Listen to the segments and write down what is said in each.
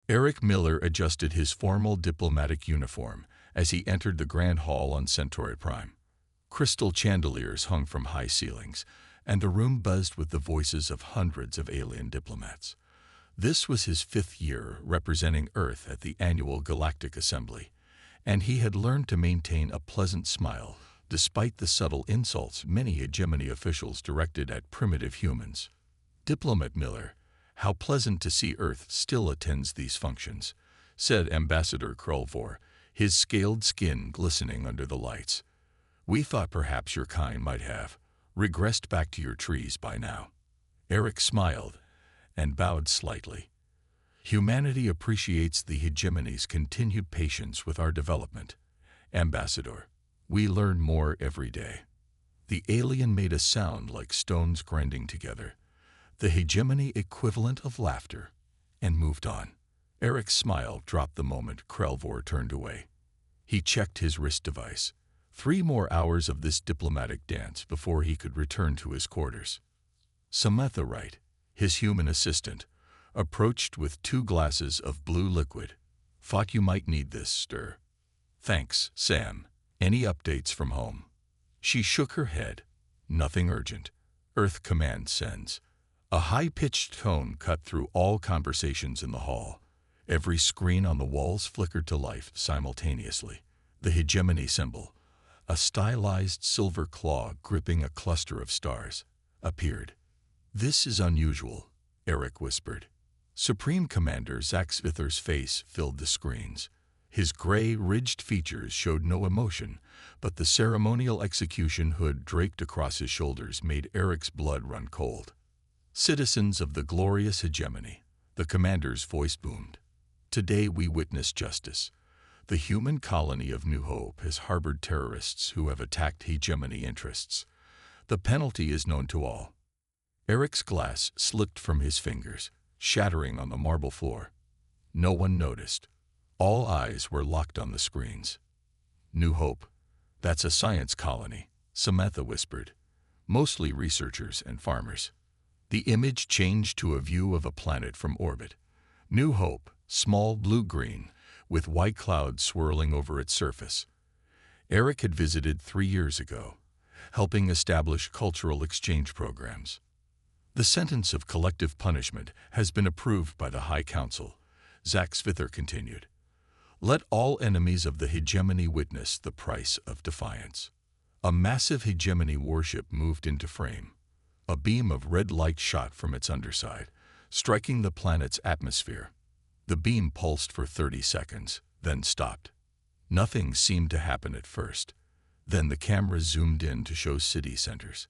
Eric Miller adjusted his formal diplomatic uniform as he entered the Grand Hall on Centauri Prime. Crystal chandeliers hung from high ceilings, and the room buzzed with the voices of hundreds of alien diplomats. This was his 5th year representing Earth at the annual Galactic Assembly, and he had learned to maintain a pleasant smile despite the subtle insults many hegemony officials directed at primitive humans. Diplomat Miller, how pleasant to see Earth still attends these functions, said Ambassador Krulvor, his scaled skin glistening under the lights. We thought perhaps your kind might have regressed back to your trees by now. Eric smiled and bowed slightly. Humanity appreciates the hegemony's continued patience with our development. Ambassador, we learn more every day. The alien made a sound like stones grinding together, the hegemony equivalent of laughter, and moved on. Eric's smile dropped the moment Krelvor turned away. He checked his wrist device. 3 more hours of this diplomatic dance before he could return to his quarters. Samantha Wright, his human assistant, approached with 2 glasses of blue liquid. Thought you might need this, sir. Thanks, Sam. Any updates from home? She shook her head. Nothing urgent. Earth Command sends. A high-pitched tone cut through all conversations in the hall. Every screen on the walls flickered to life simultaneously. The hegemony symbol, a stylized silver claw gripping a cluster of stars, appeared. This is unusual, Eric whispered. Supreme Commander Zach Svither's face filled the screens. His gray, ridged features showed no emotion, but the ceremonial execution hood draped across his shoulders made Eric's blood run cold. Citizens of the glorious hegemony, the commander's voice boomed. Today we witness justice. The human colony of New Hope has harbored terrorists who have attacked hegemony interests. The penalty is known to all. Eric's glass slipped from his fingers, shattering on the marble floor. No one noticed. All eyes were locked on the screens. New Hope. That's a science colony, Samantha whispered. Mostly researchers and farmers. The image changed to a view of a planet from orbit. New Hope, small blue-green, with white clouds swirling over its surface. Eric had visited 3 years ago, helping establish cultural exchange programs. The sentence of collective punishment has been approved by the High Council, Zach Svither continued. Let all enemies of the hegemony witness the price of defiance. A massive hegemony warship moved into frame. A beam of red light shot from its underside, striking the planet's atmosphere. The beam pulsed for 30 seconds, then stopped. Nothing seemed to happen at first. Then the camera zoomed in to show city centers.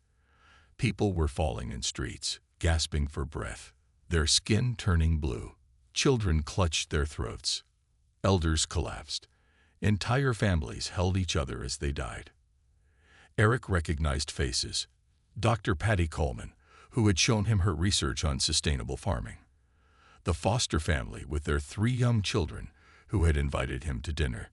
People were falling in streets, gasping for breath, their skin turning blue. Children clutched their throats. Elders collapsed. Entire families held each other as they died. Eric recognized faces. Dr. Patty Coleman, who had shown him her research on sustainable farming. The Foster family with their 3 young children who had invited him to dinner.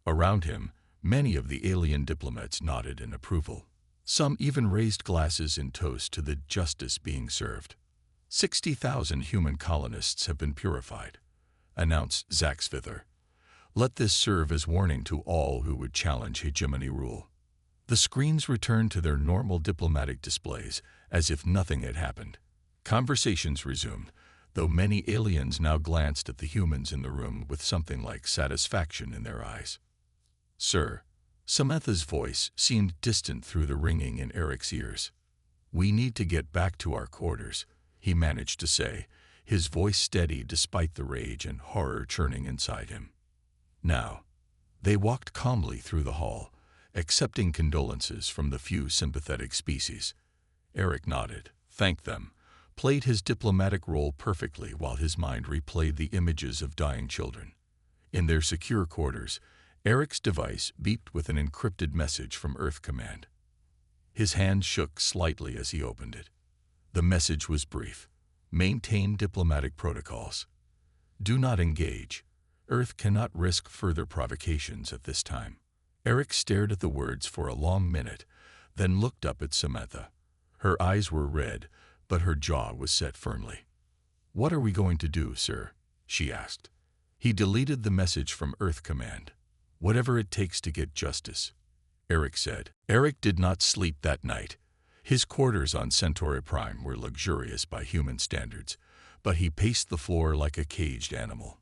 Around him, many of the alien diplomats nodded in approval. Some even raised glasses in toast to the justice being served. 60,000 human colonists have been purified, announced Zach Svither. Let this serve as warning to all who would challenge hegemony rule. The screens returned to their normal diplomatic displays as if nothing had happened. Conversations resumed, though many aliens now glanced at the humans in the room with something like satisfaction in their eyes. Sir, Samantha's voice seemed distant through the ringing in Eric's ears. We need to get back to our quarters, he managed to say, his voice steady despite the rage and horror churning inside him. Now, they walked calmly through the hall, accepting condolences from the few sympathetic species. Eric nodded, thanked them, played his diplomatic role perfectly while his mind replayed the images of dying children. In their secure quarters, Eric's device beeped with an encrypted message from Earth Command. His hand shook slightly as he opened it. The message was brief. Maintain diplomatic protocols. Do not engage. Earth cannot risk further provocations at this time. Eric stared at the words for a long minute, then looked up at Samantha. Her eyes were red, but her jaw was set firmly. What are we going to do, sir? She asked. He deleted the message from Earth Command. "Whatever it takes to get justice," Eric said. Eric did not sleep that night. His quarters on Centauri Prime were luxurious by human standards, but he paced the floor like a caged animal.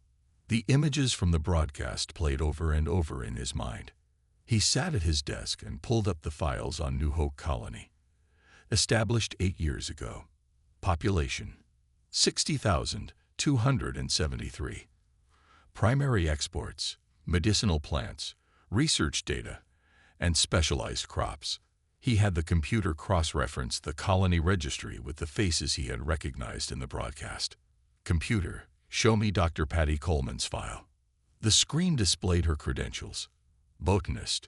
The images from the broadcast played over and over in his mind. He sat at his desk and pulled up the files on New Hope Colony. Established 8 years ago. Population 60,273. Primary exports, medicinal plants, research data, and specialized crops. He had the computer cross-reference the colony registry with the faces he had recognized in the broadcast. "Computer, show me Dr. Patty Coleman's file." The screen displayed her credentials. Botanist,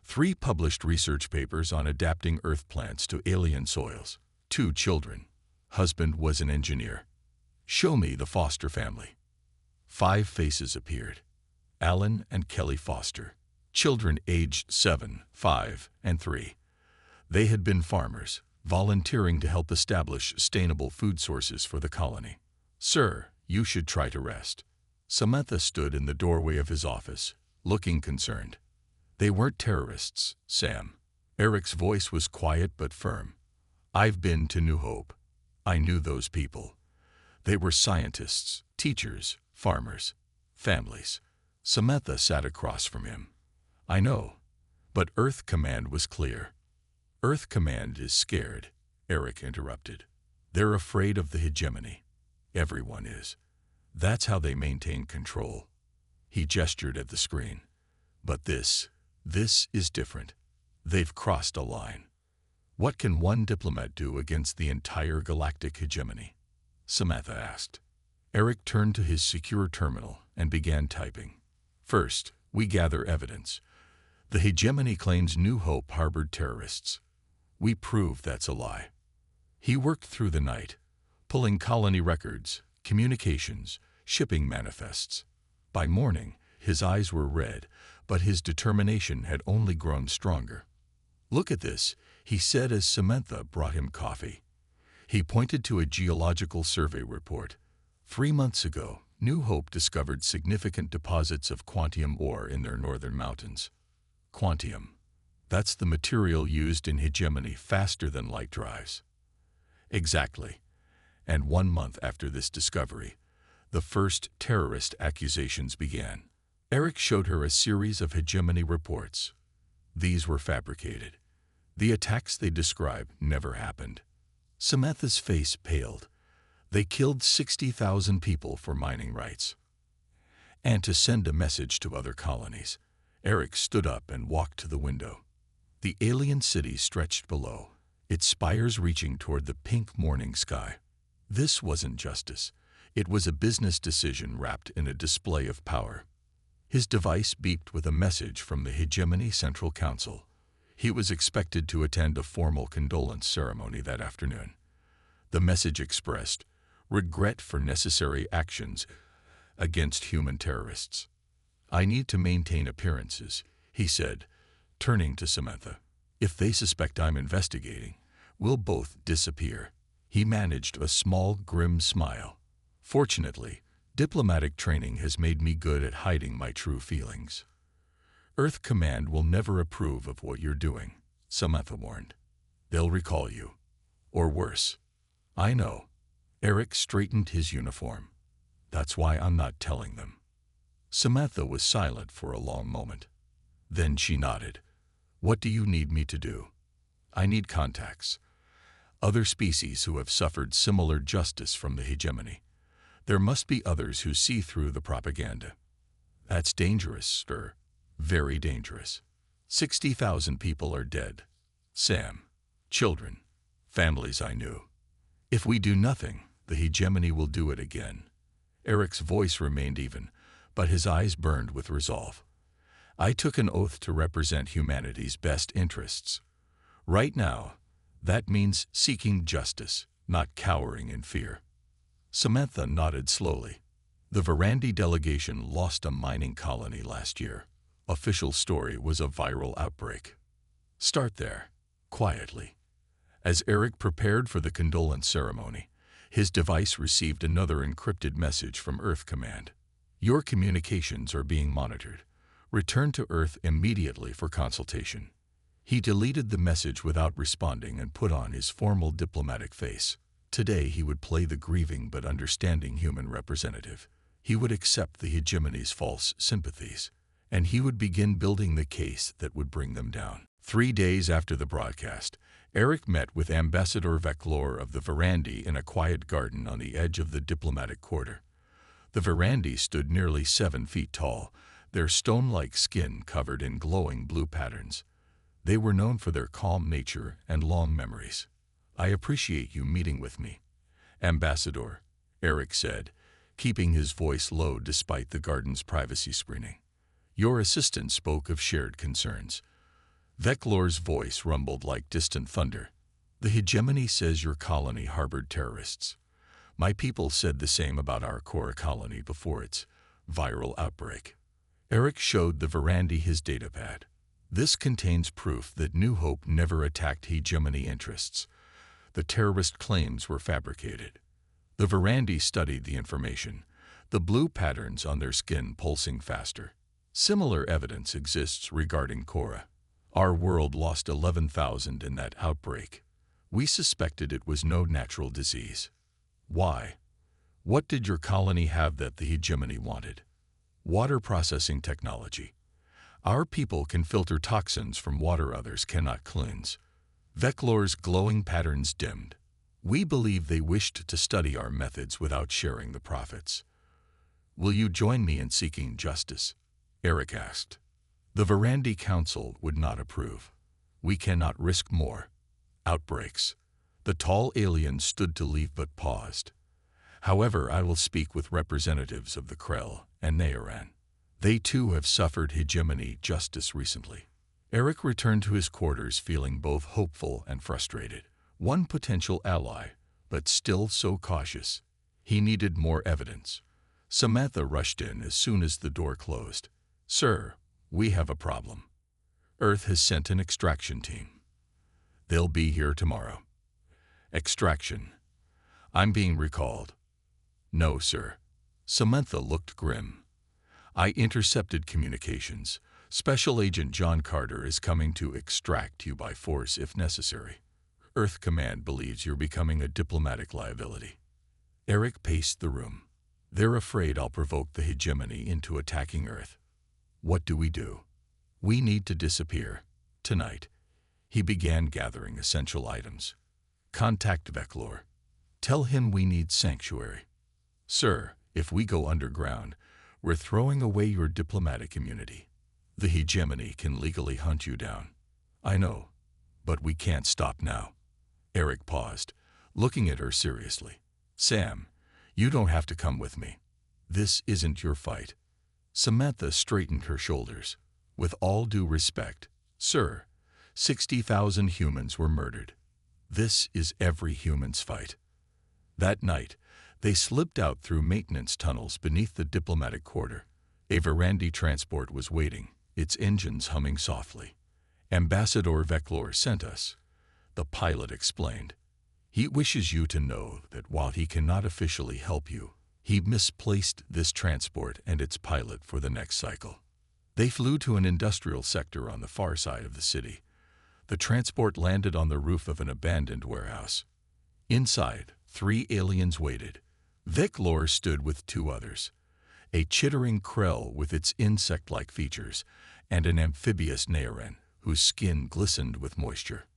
3 published research papers on adapting earth plants to alien soils. 2 children. Husband was an engineer. "Show me the Foster family." 5 faces appeared. Alan and Kelly Foster. Children aged 7, 5, and 3. They had been farmers, volunteering to help establish sustainable food sources for the colony. "Sir, you should try to rest." Samantha stood in the doorway of his office, looking concerned. "They weren't terrorists, Sam." Eric's voice was quiet but firm. "I've been to New Hope. I knew those people. They were scientists, teachers, farmers, families." Samantha sat across from him. "I know, but Earth Command was clear." "Earth Command is scared," Eric interrupted. "They're afraid of the hegemony. Everyone is. That's how they maintain control." He gestured at the screen. "But this is different. They've crossed a line. What can one diplomat do against the entire galactic hegemony?" Samantha asked. Eric turned to his secure terminal and began typing. "First, we gather evidence. The hegemony claims New Hope harbored terrorists. We prove that's a lie." He worked through the night, pulling colony records, communications, shipping manifests. By morning, his eyes were red, but his determination had only grown stronger. "Look at this," he said as Samantha brought him coffee. He pointed to a geological survey report. 3 months ago, New Hope discovered significant deposits of quantium ore in their northern mountains. Quantium. That's the material used in hegemony faster than light drives. Exactly. And 1 month after this discovery, the first terrorist accusations began. Eric showed her a series of hegemony reports. These were fabricated. The attacks they described never happened. Samantha's face paled. They killed 60,000 people for mining rights. And to send a message to other colonies. Eric stood up and walked to the window. The alien city stretched below, its spires reaching toward the pink morning sky. This wasn't justice. It was a business decision wrapped in a display of power. His device beeped with a message from the Hegemony Central Council. He was expected to attend a formal condolence ceremony that afternoon. The message expressed regret for necessary actions against human terrorists. "I need to maintain appearances," he said, turning to Samantha. "If they suspect I'm investigating, we'll both disappear." He managed a small, grim smile. "Fortunately, diplomatic training has made me good at hiding my true feelings." "Earth Command will never approve of what you're doing," Samantha warned. "They'll recall you. Or worse." "I know." Eric straightened his uniform. "That's why I'm not telling them." Samantha was silent for a long moment. Then she nodded. "What do you need me to do?" "I need contacts. Other species who have suffered similar justice from the hegemony. There must be others who see through the propaganda." "That's dangerous, sir. Very dangerous. 60,000 people are dead. Sam. Children. Families I knew. If we do nothing, the hegemony will do it again." Eric's voice remained even, but his eyes burned with resolve. "I took an oath to represent humanity's best interests. Right now, that means seeking justice, not cowering in fear." Samantha nodded slowly. "The Verandi delegation lost a mining colony last year. Official story was a viral outbreak. Start there, quietly." As Eric prepared for the condolence ceremony, his device received another encrypted message from Earth Command. Your communications are being monitored. Return to Earth immediately for consultation. He deleted the message without responding and put on his formal diplomatic face. Today he would play the grieving but understanding human representative. He would accept the hegemony's false sympathies, and he would begin building the case that would bring them down. 3 days after the broadcast, Eric met with Ambassador Veclor of the Verandi in a quiet garden on the edge of the diplomatic quarter. The Verandi stood nearly 7 feet tall, their stone-like skin covered in glowing blue patterns. They were known for their calm nature and long memories. "I appreciate you meeting with me, Ambassador," Eric said, keeping his voice low despite the garden's privacy screening. "Your assistant spoke of shared concerns." Veclor's voice rumbled like distant thunder. "The hegemony says your colony harbored terrorists. My people said the same about our core colony before its viral outbreak." Eric showed the Verandi his datapad. "This contains proof that New Hope never attacked hegemony interests. The terrorist claims were fabricated." The Verandi studied the information, the blue patterns on their skin pulsing faster. "Similar evidence exists regarding Cora. Our world lost 11,000 in that outbreak. We suspected it was no natural disease." "Why? What did your colony have that the hegemony wanted?" "Water processing technology. Our people can filter toxins from water others cannot cleanse." Veclor's glowing patterns dimmed. "We believe they wished to study our methods without sharing the profits." "Will you join me in seeking justice?" Eric asked. The Verandi Council would not approve. "We cannot risk more outbreaks." The tall alien stood to leave but paused. "However, I will speak with representatives of the Krell and Nayaran. They too have suffered hegemony justice recently." Eric returned to his quarters feeling both hopeful and frustrated. One potential ally, but still so cautious. He needed more evidence. Samantha rushed in as soon as the door closed. "Sir, we have a problem. Earth has sent an extraction team. They'll be here tomorrow." "Extraction? I'm being recalled." "No, sir." Samantha looked grim. "I intercepted communications. Special Agent John Carter is coming to extract you by force if necessary. Earth Command believes you're becoming a diplomatic liability." Eric paced the room. "They're afraid I'll provoke the hegemony into attacking Earth. What do we do?" "We need to disappear. Tonight." He began gathering essential items. "Contact Veclor. Tell him we need sanctuary." "Sir, if we go underground, we're throwing away your diplomatic immunity. The hegemony can legally hunt you down." "I know, but we can't stop now." Eric paused, looking at her seriously. "Sam, you don't have to come with me. This isn't your fight." Samantha straightened her shoulders. "With all due respect, sir, 60,000 humans were murdered. This is every human's fight." That night, they slipped out through maintenance tunnels beneath the diplomatic quarter. A Verandi transport was waiting, its engines humming softly. "Ambassador Veclor sent us," the pilot explained. "He wishes you to know that while he cannot officially help you, he misplaced this transport and its pilot for the next cycle." They flew to an industrial sector on the far side of the city. The transport landed on the roof of an abandoned warehouse. Inside, 3 aliens waited. Veclor stood with 2 others, a chittering Krell with its insect-like features, and an amphibious Nayaran whose skin glistened with moisture.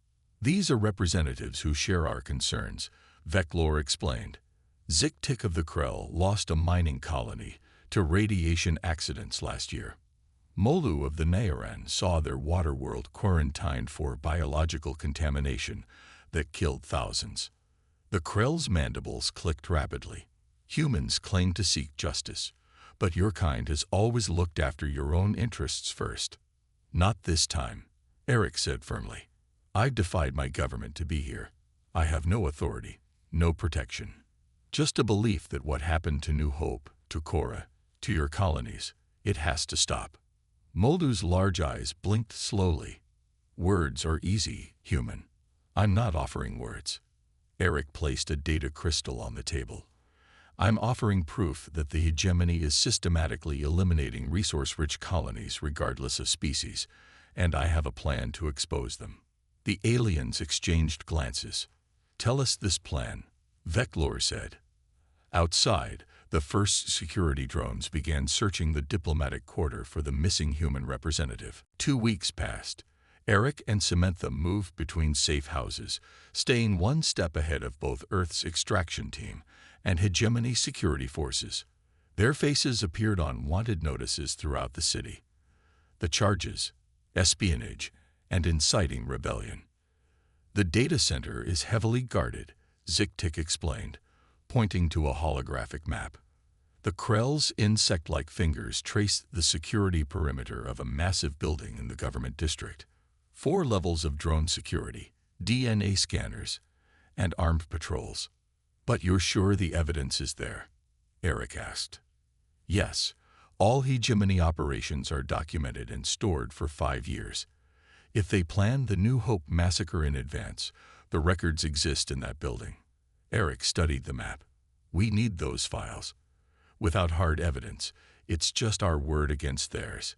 "These are representatives who share our concerns," Veclor explained. "Ziktik of the Krell lost a mining colony to radiation accidents last year. Molu of the Nayaran saw their water world quarantined for biological contamination that killed thousands." The Krell's mandibles clicked rapidly. "Humans claim to seek justice, but your kind has always looked after your own interests first." "Not this time," Eric said firmly. "I've defied my government to be here. I have no authority, no protection. Just a belief that what happened to New Hope, to Cora, to your colonies, it has to stop." Moldu's large eyes blinked slowly. "Words are easy, human. I'm not offering words." Eric placed a data crystal on the table. I'm offering proof that the hegemony is systematically eliminating resource-rich colonies regardless of species, and I have a plan to expose them." The aliens exchanged glances. "Tell us this plan," Veclor said. Outside, the first security drones began searching the diplomatic quarter for the missing human representative. 2 weeks passed. Eric and Samantha moved between safe houses, staying one step ahead of both Earth's extraction team and hegemony security forces. Their faces appeared on wanted notices throughout the city. The charges: espionage and inciting rebellion. "The data center is heavily guarded," Ziktik explained, pointing to a holographic map. The Krell's insect-like fingers traced the security perimeter of a massive building in the government district. 4 levels of drone security, DNA scanners, and armed patrols. "But you're sure the evidence is there?" Eric asked. "Yes, all hegemony operations are documented and stored for 5 years. If they planned the New Hope massacre in advance, the records exist in that building." Eric studied the map. "We need those files. Without hard evidence, it's just our word against theirs."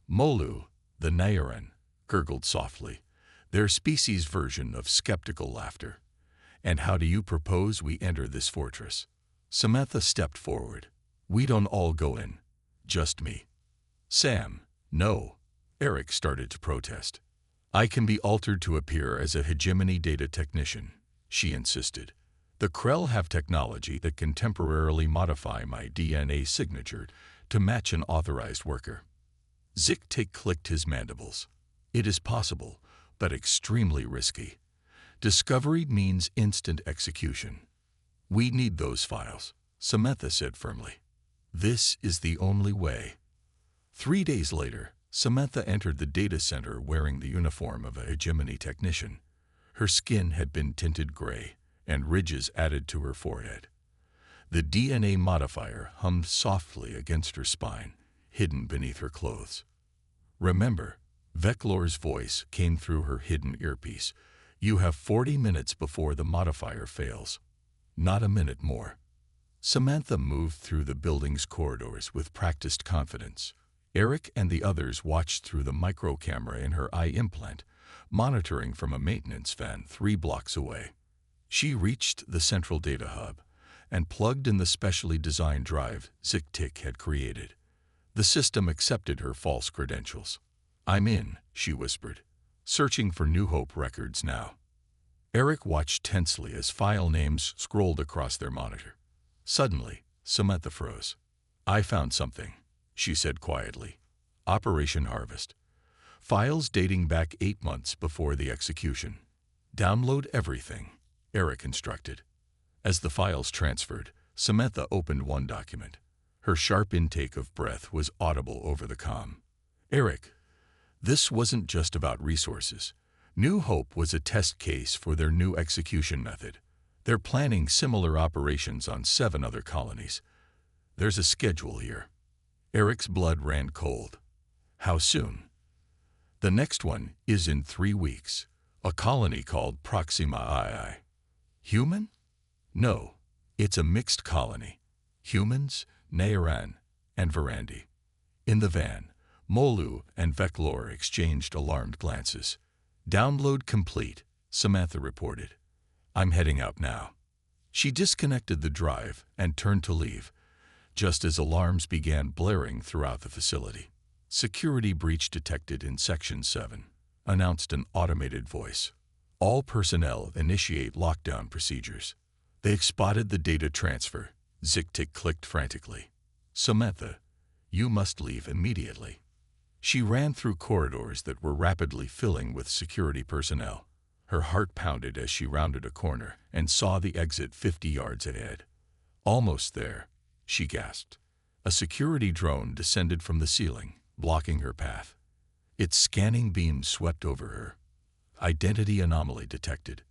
Molu, the Nairan, gurgled softly, their species' version of skeptical laughter. "And how do you propose we enter this fortress?" Samantha stepped forward. "We don't all go in. Just me." "Sam, no." Eric started to protest. "I can be altered to appear as a hegemony data technician," she insisted. "The Krell have technology that can temporarily modify my DNA signature to match an authorized worker." Ziktik clicked his mandibles. "It is possible, but extremely risky. Discovery means instant execution." "We need those files," Samantha said firmly. "This is the only way." 3 days later, Samantha entered the data center wearing the uniform of a hegemony technician. Her skin had been tinted gray, and ridges added to her forehead. The DNA modifier hummed softly against her spine, hidden beneath her clothes. "Remember," Veclor's voice came through her hidden earpiece, "you have 40 minutes before the modifier fails. Not a minute more." Samantha moved through the building's corridors with practiced confidence. Eric and the others watched through the micro-camera in her eye implant, monitoring from a maintenance van 3 blocks away. She reached the central data hub and plugged in the specially designed drive Ziktik had created. The system accepted her false credentials. "I'm in," she whispered, "searching for New Hope records now." Eric watched tensely as file names scrolled across their monitor. Suddenly, Samantha froze. "I found something," she said quietly. "Operation Harvest. Files dating back 8 months before the execution. Download everything," Eric instructed. As the files transferred, Samantha opened one document. Her sharp intake of breath was audible over the comm. "Eric, this wasn't just about resources. New Hope was a test case for their new execution method. They're planning similar operations on 7 other colonies. There's a schedule here." Eric's blood ran cold. "How soon?" "The next one is in 3 weeks. A colony called Proxima II." "Human?" "No, it's a mixed colony. Humans, Nairan, and Verandi." In the van, Molu and Veclor exchanged alarmed glances. "Download complete," Samantha reported. "I'm heading out now." She disconnected the drive and turned to leave, just as alarms began blaring throughout the facility. "Security breach detected in Section 7, announced an automated voice. "All personnel initiate lockdown procedures." "They've spotted the data transfer," Ziktik clicked frantically. "Samantha, you must leave immediately." She ran through corridors that were rapidly filling with security personnel. Her heart pounded as she rounded a corner and saw the exit 50 yards ahead. "Almost there," she gasped. A security drone descended from the ceiling, blocking her path. Its scanning beam swept over her. "Identity anomaly detected.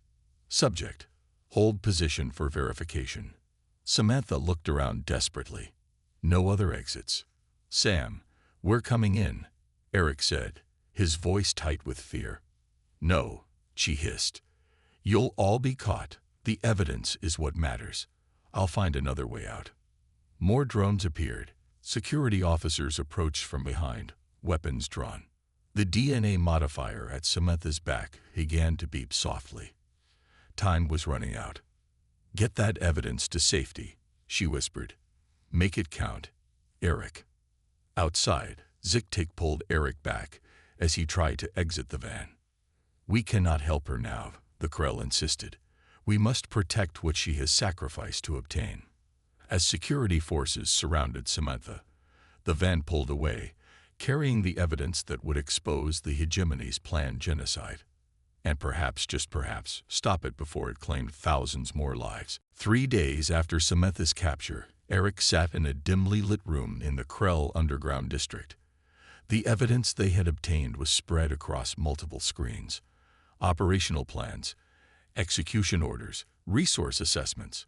Subject, hold position for verification." Samantha looked around desperately. No other exits. "Sam, we're coming in," Eric said, his voice tight with fear. "No," she hissed. "You'll all be caught. The evidence is what matters. I'll find another way out. More drones appeared. Security officers approached from behind, weapons drawn. The DNA modifier at Samantha's back began to beep softly. Time was running out. "Get that evidence to safety," she whispered. "Make it count, Eric." Outside, Ziktik pulled Eric back as he tried to exit the van. "We cannot help her now," the Krell insisted. "We must protect what she has sacrificed to obtain." As security forces surrounded Samantha, the van pulled away, carrying the evidence that would expose the hegemony's planned genocide. And perhaps, just perhaps, stop it before it claimed thousands more lives. 3 days after Samantha's capture, Eric sat in a dimly lit room in the Krell underground district. The evidence they had obtained was spread across multiple screens. Operational plans, execution orders, resource assessments.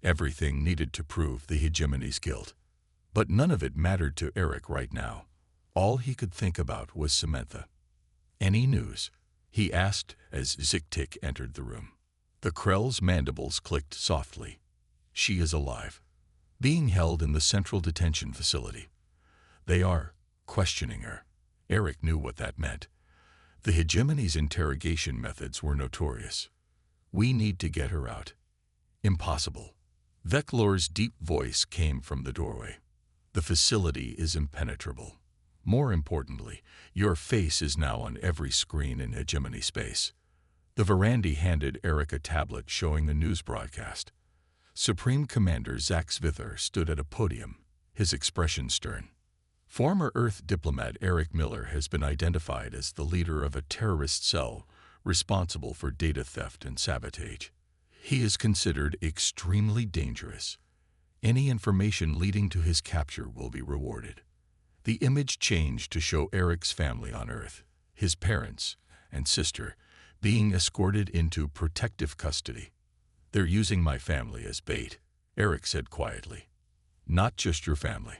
Everything needed to prove the hegemony's guilt. But none of it mattered to Eric right now. All he could think about was Samantha. "Any news?" he asked as Ziktik entered the room. The Krell's mandibles clicked softly. "She is alive, being held in the central detention facility. They are questioning her." Eric knew what that meant. The hegemony's interrogation methods were notorious. "We need to get her out." "Impossible." Veclor's deep voice came from the doorway. "The facility is impenetrable. More importantly, your face is now on every screen in hegemony space." The Verandi handed Eric a tablet showing the news broadcast. Supreme Commander Zach Svithar stood at a podium, his expression stern. Former Earth diplomat Eric Miller has been identified as the leader of a terrorist cell responsible for data theft and sabotage. He is considered extremely dangerous. Any information leading to his capture will be rewarded. The image changed to show Eric's family on Earth, his parents and sister, being escorted into protective custody. "They're using my family as bait," Eric said quietly. "Not just your family."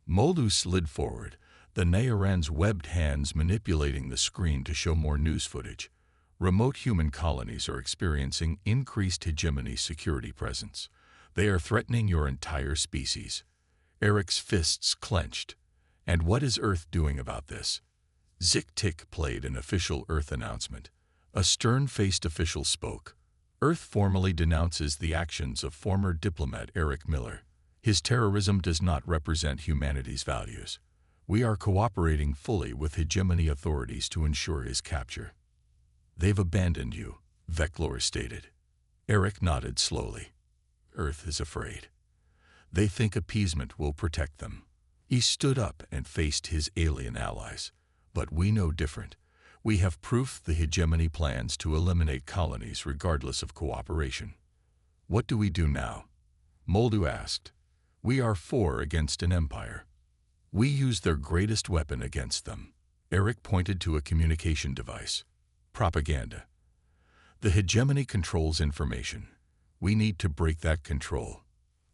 Moldu slid forward, the Nayaran's webbed hands manipulating the screen to show more news footage. "Remote human colonies are experiencing increased hegemony security presence. They are threatening your entire species." Eric's fists clenched. "And what is Earth doing about this?" Ziktik played an official Earth announcement. A stern-faced official spoke. "Earth formally denounces the actions of former diplomat Eric Miller. His terrorism does not represent humanity's values. We are cooperating fully with hegemony authorities to ensure his capture." "They've abandoned you," Veclor stated. Eric nodded slowly. "Earth is afraid. They think appeasement will protect them." He stood up and faced his alien allies. "But we know different. We have proof the hegemony plans to eliminate colonies regardless of cooperation." "What do we do now?" Moldu asked. "We are 4 against an empire. We use their greatest weapon against them." Eric pointed to a communication device. "Propaganda. The hegemony controls information. We need to break that control."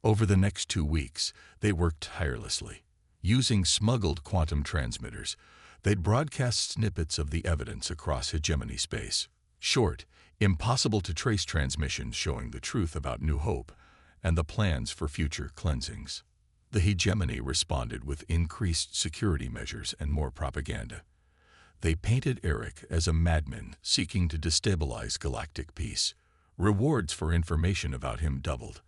Over the next 2 weeks, they worked tirelessly. Using smuggled quantum transmitters, they'd broadcast snippets of the evidence across hegemony space. Short, impossible-to-trace transmissions showing the truth about New Hope and the plans for future cleansings. The hegemony responded with increased security measures and more propaganda. They painted Eric as a madman seeking to destabilize galactic peace. Rewards for information about him doubled,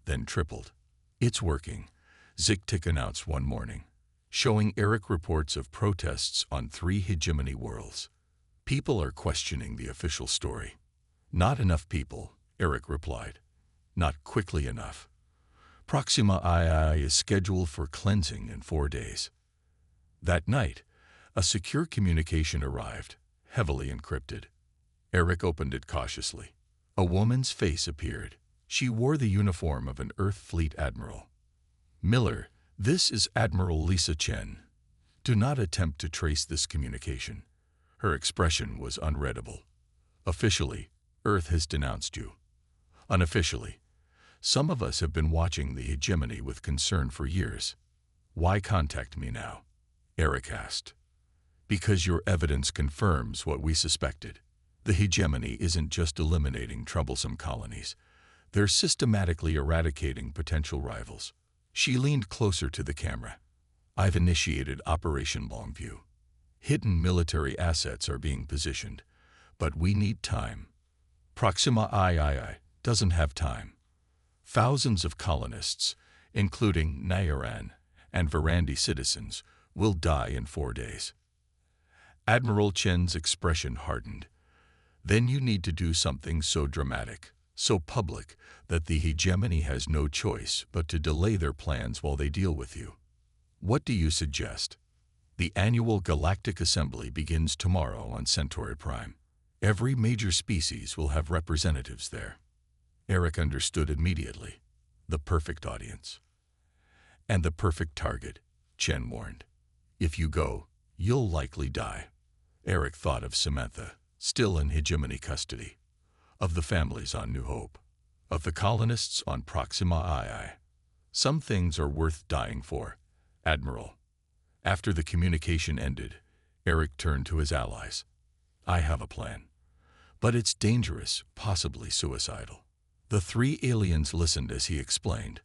then tripled. "It's working," Ziktik announced one morning, showing Eric reports of protests on 3 hegemony worlds. "People are questioning the official story." "Not enough people," Eric replied. "Not quickly enough. Proxima II is scheduled for cleansing in 4 days." That night, a secure communication arrived, heavily encrypted. Eric opened it cautiously. A woman's face appeared. She wore the uniform of an Earth Fleet admiral. "Miller, this is Admiral Lisa Chen. Do not attempt to trace this communication." Her expression was unreadable. "Officially, Earth has denounced you. Unofficially, some of us have been watching the hegemony with concern for years." "Why contact me now?" Eric asked. "Because your evidence confirms what we suspected. The hegemony isn't just eliminating troublesome colonies. They're systematically eradicating potential rivals. She leaned closer to the camera. I've initiated Operation Longview. Hidden military assets are being positioned, but we need time. Proxima II doesn't have time. Thousands of colonists, including Narration and Varandi citizens, will die in 4 days. Admiral Chen's expression hardened. Then you need to do something so dramatic, so public, that the hegemony has no choice but to delay their plans while they deal with you. What do you suggest? The annual Galactic Assembly begins tomorrow on Centauri Prime. Every major species will have representatives there. Eric understood immediately. The perfect audience. And the perfect target, Chen warned. If you go, you'll likely die. Eric thought of Samantha, still in hegemony custody, of the families on New Hope, of the colonists on Proxima II. Some things are worth dying for, Admiral. After the communication ended, Eric turned to his allies. I have a plan. But it's dangerous, possibly suicidal. The 3 aliens listened as he explained.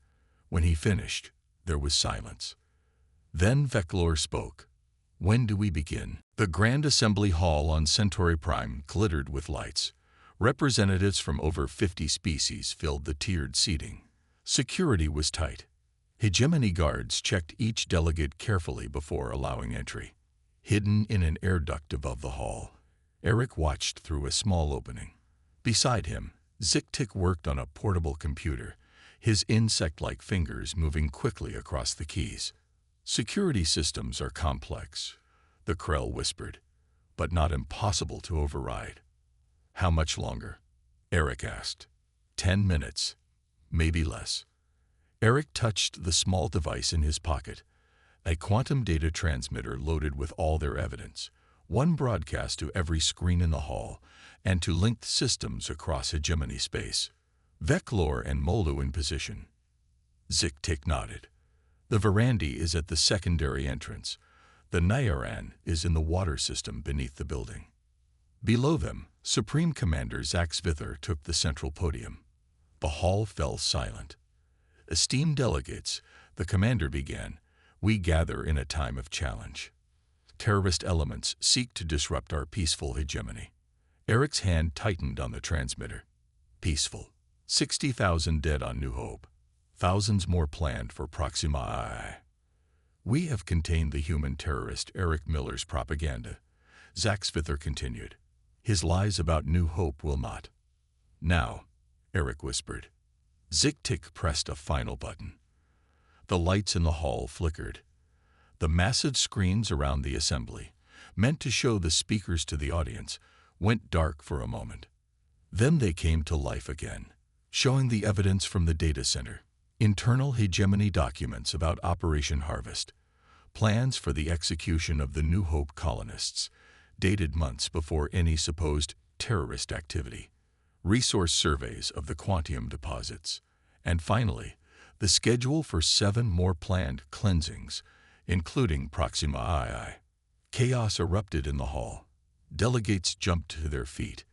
When he finished, there was silence. Then Veclor spoke. When do we begin? The Grand Assembly Hall on Centauri Prime glittered with lights. Representatives from over 50 species filled the tiered seating. Security was tight. Hegemony guards checked each delegate carefully before allowing entry. Hidden in an air duct above the hall, Eric watched through a small opening. Beside him, Zik-Tik worked on a portable computer, his insect-like fingers moving quickly across the keys. Security systems are complex, the Krell whispered, but not impossible to override. How much longer? Eric asked. 10 minutes, maybe less. Eric touched the small device in his pocket, a quantum data transmitter loaded with all their evidence, one broadcast to every screen in the hall, and to linked systems across hegemony space. Veclor and Molu in position. Zik-Tik nodded. The Varandi is at the secondary entrance. The Narration is in the water system beneath the building. Below them, Supreme Commander Zach Svither took the central podium. The hall fell silent. Esteemed delegates, the commander began, we gather in a time of challenge. Terrorist elements seek to disrupt our peaceful hegemony. Eric's hand tightened on the transmitter. Peaceful. 60,000 dead on New Hope. Thousands more planned for Proxima II. We have contained the human terrorist Eric Miller's propaganda. Zach Svither continued. His lies about New Hope will not. Now, Eric whispered. Zik-Tik pressed a final button. The lights in the hall flickered. The massive screens around the assembly, meant to show the speakers to the audience, went dark for a moment. Then they came to life again, showing the evidence from the data center, internal hegemony documents about Operation Harvest, plans for the execution of the New Hope colonists, dated months before any supposed terrorist activity, resource surveys of the quantium deposits, and finally, the schedule for 7 more planned cleansings, including Proxima II. Chaos erupted in the hall. Delegates jumped to their feet.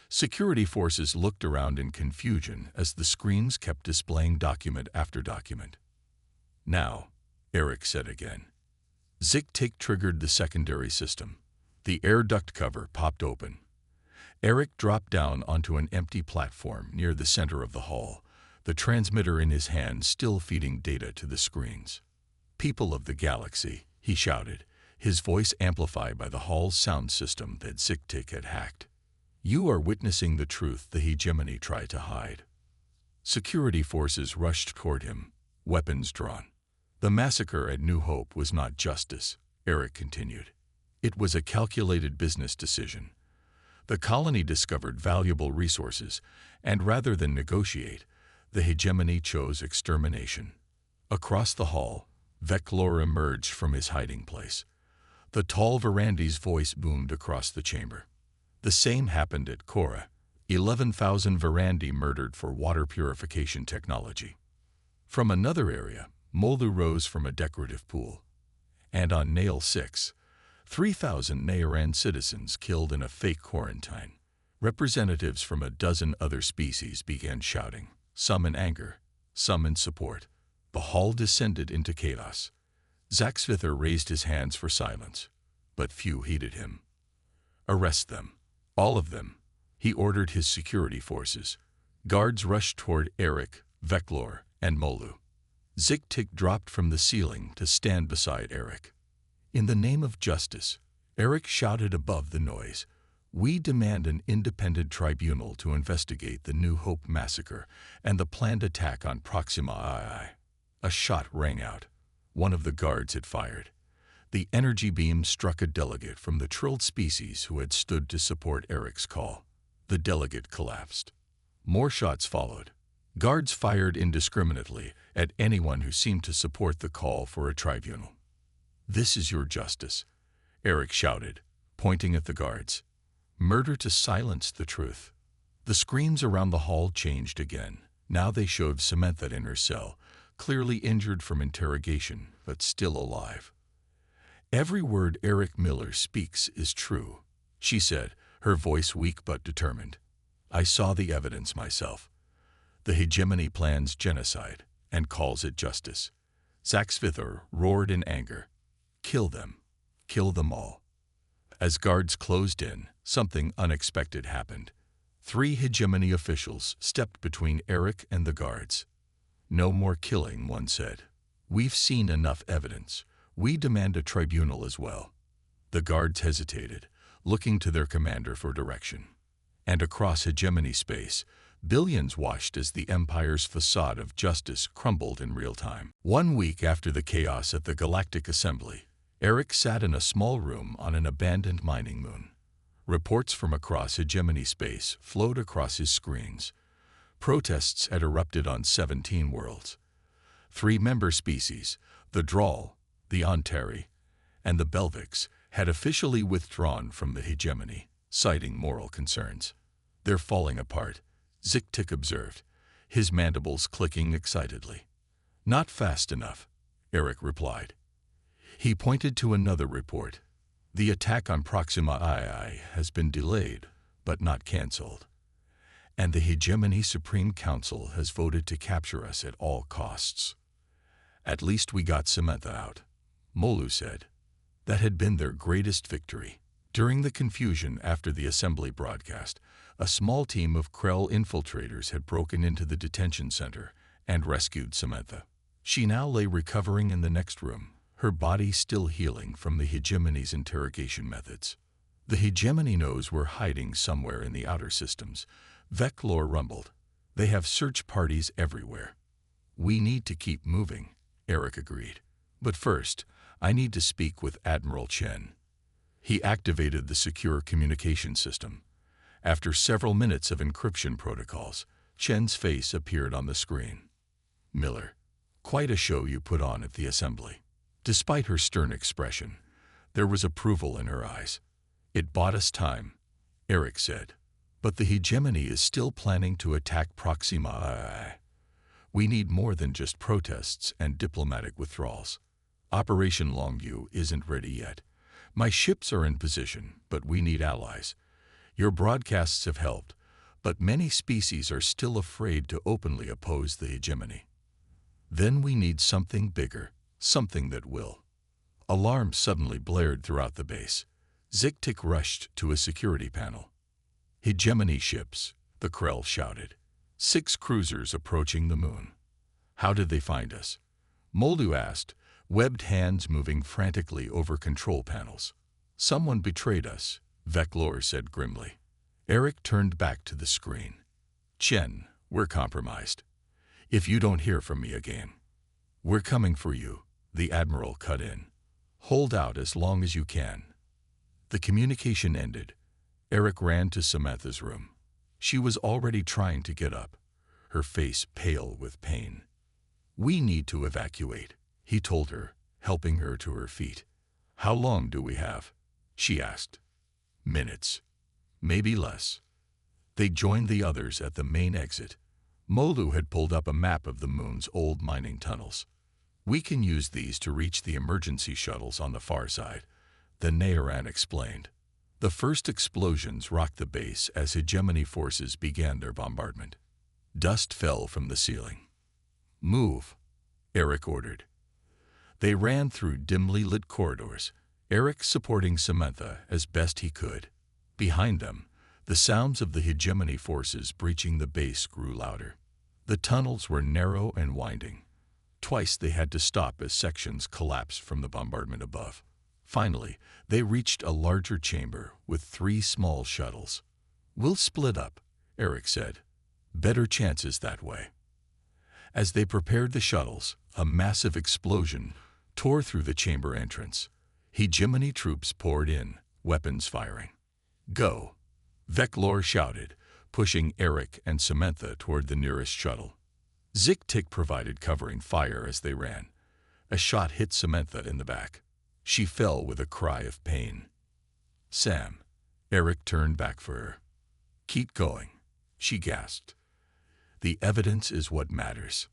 Security forces looked around in confusion as the screens kept displaying document after document. Now, Eric said again. Zik-Tik triggered the secondary system. The air duct cover popped open. Eric dropped down onto an empty platform near the center of the hall, the transmitter in his hand still feeding data to the screens. People of the galaxy, he shouted, his voice amplified by the hall's sound system that Zik-Tik had hacked. You are witnessing the truth the hegemony tried to hide. Security forces rushed toward him, weapons drawn. The massacre at New Hope was not justice, Eric continued. It was a calculated business decision. The colony discovered valuable resources, and rather than negotiate, the hegemony chose extermination. Across the hall, Veclor emerged from his hiding place. The tall Varandi's voice boomed across the chamber. The same happened at Cora, 11,000 Varandi murdered for water purification technology. From another area, Molu rose from a decorative pool. And on Nail 6, 3,000 Narration citizens killed in a fake quarantine. Representatives from a dozen other species began shouting. some in anger, some in support. The hall descended into chaos. Zaxvither raised his hands for silence, but few heeded him. "Arrest them, all of them," he ordered his security forces. Guards rushed toward Eric, Veclor, and Molu. Zik-Tik dropped from the ceiling to stand beside Eric. "In the name of justice," Eric shouted above the noise, "we demand an independent tribunal to investigate the New Hope massacre and the planned attack on Proxima II." A shot rang out. One of the guards had fired. The energy beam struck a delegate from the Trilled species who had stood to support Eric's call. The delegate collapsed. More shots followed. Guards fired indiscriminately at anyone who seemed to support the call for a tribunal. "This is your justice," Eric shouted, pointing at the guards. "Murder to silence the truth." The screams around the hall changed again. Now they showed Samantha in her cell, clearly injured from interrogation, but still alive. "Every word Eric Miller speaks is true," she said, her voice weak but determined. "I saw the evidence myself. The hegemony plans genocide and calls it justice." Zaxvither roared in anger. "Kill them. Kill them all." As guards closed in, something unexpected happened. 3 hegemony officials stepped between Eric and the guards. "No more killing," one said. "We've seen enough evidence. We demand a tribunal as well." The guards hesitated, looking to their commander for direction. And across hegemony space, billions watched as the Empire's facade of justice crumbled in real time. 1 week after the chaos at the Galactic Assembly, Eric sat in a small room on an abandoned mining moon. Reports from across hegemony space flowed across his screens. Protests had erupted on 17 worlds. 3 member species, the Drawl, the Ontari, and the Belvics, had officially withdrawn from the hegemony, citing moral concerns. "They're falling apart," Zik-Tik observed, his mandibles clicking excitedly. "Not fast enough," Eric replied. He pointed to another report. "The attack on Proxima II has been delayed, but not cancelled. And the Hegemony Supreme Council has voted to capture us at all costs." "At least we got Samantha out," Molu said. That had been their greatest victory. During the confusion after the assembly broadcast, a small team of Krell infiltrators had broken into the detention center and rescued Samantha. She now lay recovering in the next room, her body still healing from the hegemony's interrogation methods. "The hegemony knows we're hiding somewhere in the outer systems," Veclor rumbled. "They have search parties everywhere." "We need to keep moving," Eric agreed. "But first, I need to speak with Admiral Chen." He activated the secure communication system. After several minutes of encryption protocols, Chen's face appeared on the screen. "Miller, quite a show you put on at the assembly." Despite her stern expression, there was approval in her eyes. "It bought us time," Eric said. "But the hegemony is still planning to attack Proxima II. We need more than just protests and diplomatic withdrawals. Operation Longview isn't ready yet. My ships are in position, but we need allies. Your broadcasts have helped, but many species are still afraid to openly oppose the hegemony. Then we need something bigger, something that will." Alarms suddenly blared throughout the base. Zik-Tik rushed to a security panel. "Hegemony ships," the Krell shouted. 6 cruisers approaching the moon. "How did they find us?" Moldu asked, webbed hands moving frantically over control panels. "Someone betrayed us," Veclor said grimly. Eric turned back to the screen. "Chen, we're compromised. If you don't hear from me again." "We're coming for you," the Admiral cut in. "Hold out as long as you can." The communication ended. Eric ran to Samantha's room. She was already trying to get up, her face pale with pain. "We need to evacuate," he told her, helping her to her feet. "How long do we have?" she asked. "Minutes. Maybe less." They joined the others at the main exit. Molu had pulled up a map of the moon's old mining tunnels. "We can use these to reach the emergency shuttles on the far side," the Nayaran explained. The first explosions rocked the base as hegemony forces began their bombardment. Dust fell from the ceiling. "Move," Eric ordered. They ran through dimly lit corridors, Eric supporting Samantha as best he could. Behind them, the sounds of the hegemony forces breaching the base grew louder. The tunnels were narrow and winding. Twice they had to stop as sections collapsed from the bombardment above. Finally, they reached a larger chamber with 3 small shuttles. "We'll split up," Eric said. "Better chances that way." As they prepared the shuttles, a massive explosion tore through the chamber entrance. Hegemony troops poured in, weapons firing. "Go," Veclor shouted, pushing Eric and Samantha toward the nearest shuttle. Zik-Tik provided covering fire as they ran. A shot hit Samantha in the back. She fell with a cry of pain. "Sam," Eric turned back for her. "Keep going," she gasped. "The evidence is what matters."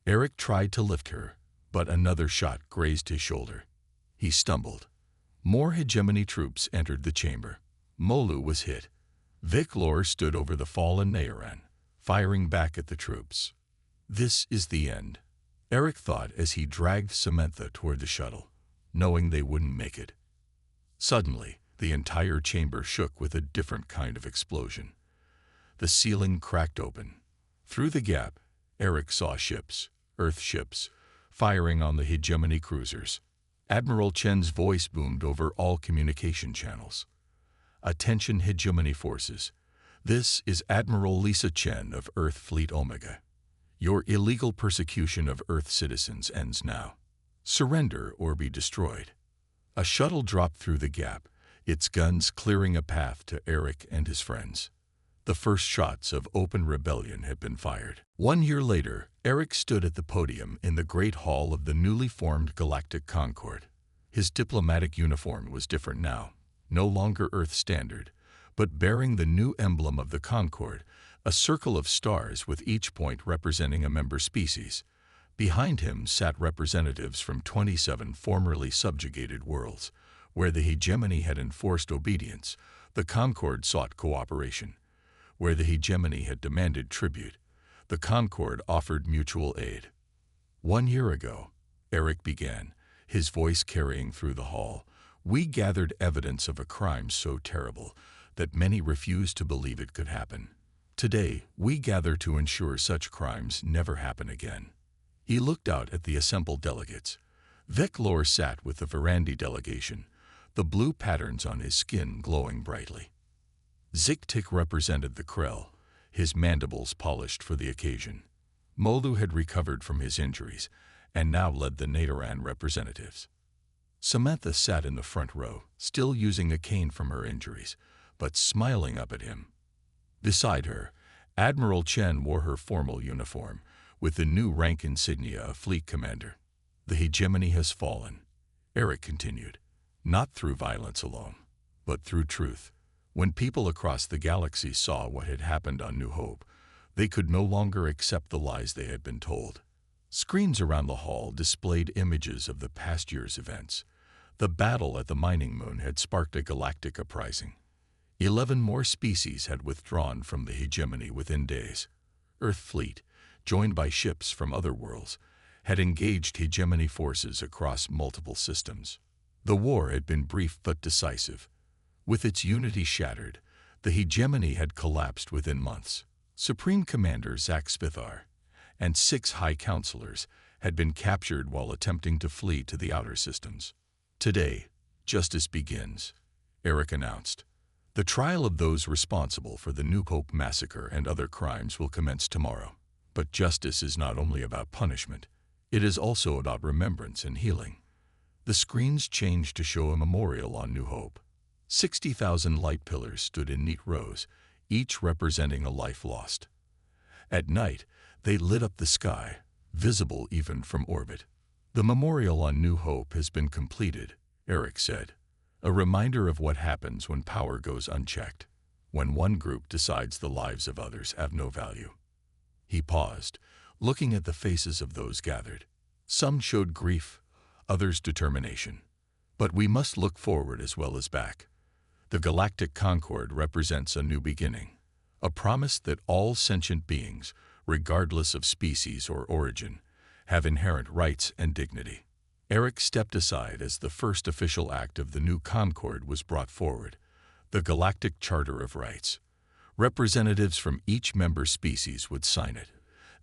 Eric tried to lift her, but another shot grazed his shoulder. He stumbled. More hegemony troops entered the chamber. Molu was hit. Veclor stood over the fallen Nayaran, firing back at the troops. "This is the end," Eric thought as he dragged Samantha toward the shuttle, knowing they wouldn't make it. Suddenly, the entire chamber shook with a different kind of explosion. The ceiling cracked open. Through the gap, Eric saw ships, Earth ships, firing on the hegemony cruisers. Admiral Chen's voice boomed over all communication channels. "Attention hegemony forces. This is Admiral Lisa Chen of Earth Fleet Omega. Your illegal persecution of Earth citizens ends now. Surrender or be destroyed." A shuttle dropped through the gap, its guns clearing a path to Eric and his friends. The first shots of open rebellion had been fired. 1 year later, Eric stood at the podium in the Great Hall of the newly formed Galactic Concord. His diplomatic uniform was different now, no longer Earth standard, but bearing the new emblem of the Concord, a circle of stars with each point representing a member species. Behind him sat representatives from 27 formerly subjugated worlds. Where the hegemony had enforced obedience, the Concord sought cooperation. Where the hegemony had demanded tribute, the Concord offered mutual aid. 1 year ago, Eric began, his voice carrying through the hall, we gathered evidence of a crime so terrible that many refused to believe it could happen. Today, we gather to ensure such crimes never happen again. He looked out at the assembled delegates. Veclor sat with the Verandi delegation, the blue patterns on his skin glowing brightly. Zik-Tik represented the Krell, his mandibles polished for the occasion. Molu had recovered from his injuries and now led the Nadaran representatives. Samantha sat in the front row, still using a cane from her injuries, but smiling up at him. Beside her, Admiral Chen wore her formal uniform, with the new rank insignia of Fleet Commander. The hegemony has fallen, Eric continued, not through violence alone, but through truth. When people across the galaxy saw what had happened on New Hope, they could no longer accept the lies they had been told. Screens around the hall displayed images of the past year's events. The battle at the mining moon had sparked a galactic uprising. 11 more species had withdrawn from the hegemony within days. Earth Fleet, joined by ships from other worlds, had engaged hegemony forces across multiple systems. The war had been brief but decisive. With its unity shattered, the hegemony had collapsed within months. Supreme Commander Zak Spithar and 6 High Counselors had been captured while attempting to flee to the outer systems. Today, justice begins, Eric announced. The trial of those responsible for the New Hope massacre and other crimes will commence tomorrow. But justice is not only about punishment, it is also about remembrance and healing. The screens changed to show a memorial on New Hope. 60,000 light pillars stood in neat rows, each representing a life lost. At night, they lit up the sky, visible even from orbit. The memorial on New Hope has been completed, Eric said, a reminder of what happens when power goes unchecked, when one group decides the lives of others have no value. He paused, looking at the faces of those gathered. Some showed grief, others determination. But we must look forward as well as back. The Galactic Concord represents a new beginning, a promise that all sentient beings, regardless of species or origin, have inherent rights and dignity. Eric stepped aside as the first official act of the new Concord was brought forward, the Galactic Charter of Rights. Representatives from each member species would sign it,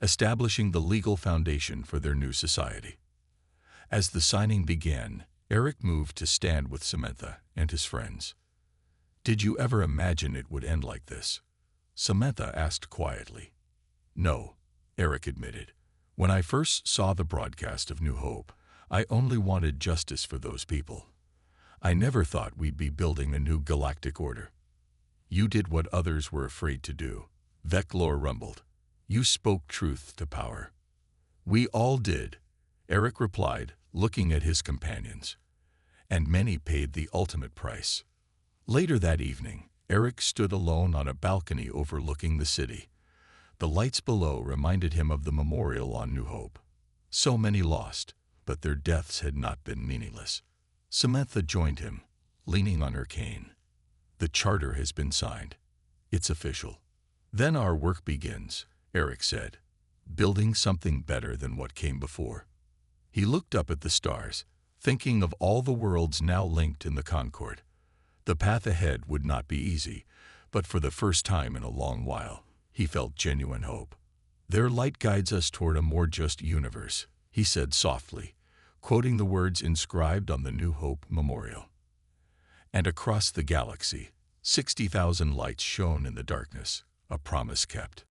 establishing the legal foundation for their new society. As the signing began, Eric moved to stand with Samantha and his friends. "Did you ever imagine it would end like this?" Samantha asked quietly. "No," Eric admitted. "When I first saw the broadcast of New Hope, I only wanted justice for those people. I never thought we'd be building a new galactic order." "You did what others were afraid to do," Veclor rumbled. "You spoke truth to power." "We all did," Eric replied, looking at his companions. "And many paid the ultimate price." Later that evening, Eric stood alone on a balcony overlooking the city. The lights below reminded him of the memorial on New Hope. So many lost, but their deaths had not been meaningless. Samantha joined him, leaning on her cane. "The charter has been signed. It's official. Then our work begins," Eric said, "building something better than what came before." He looked up at the stars, thinking of all the worlds now linked in the Concord. The path ahead would not be easy, but for the first time in a long while, he felt genuine hope. "Their light guides us toward a more just universe," he said softly, quoting the words inscribed on the New Hope Memorial. And across the galaxy, 60,000 lights shone in the darkness, a promise kept.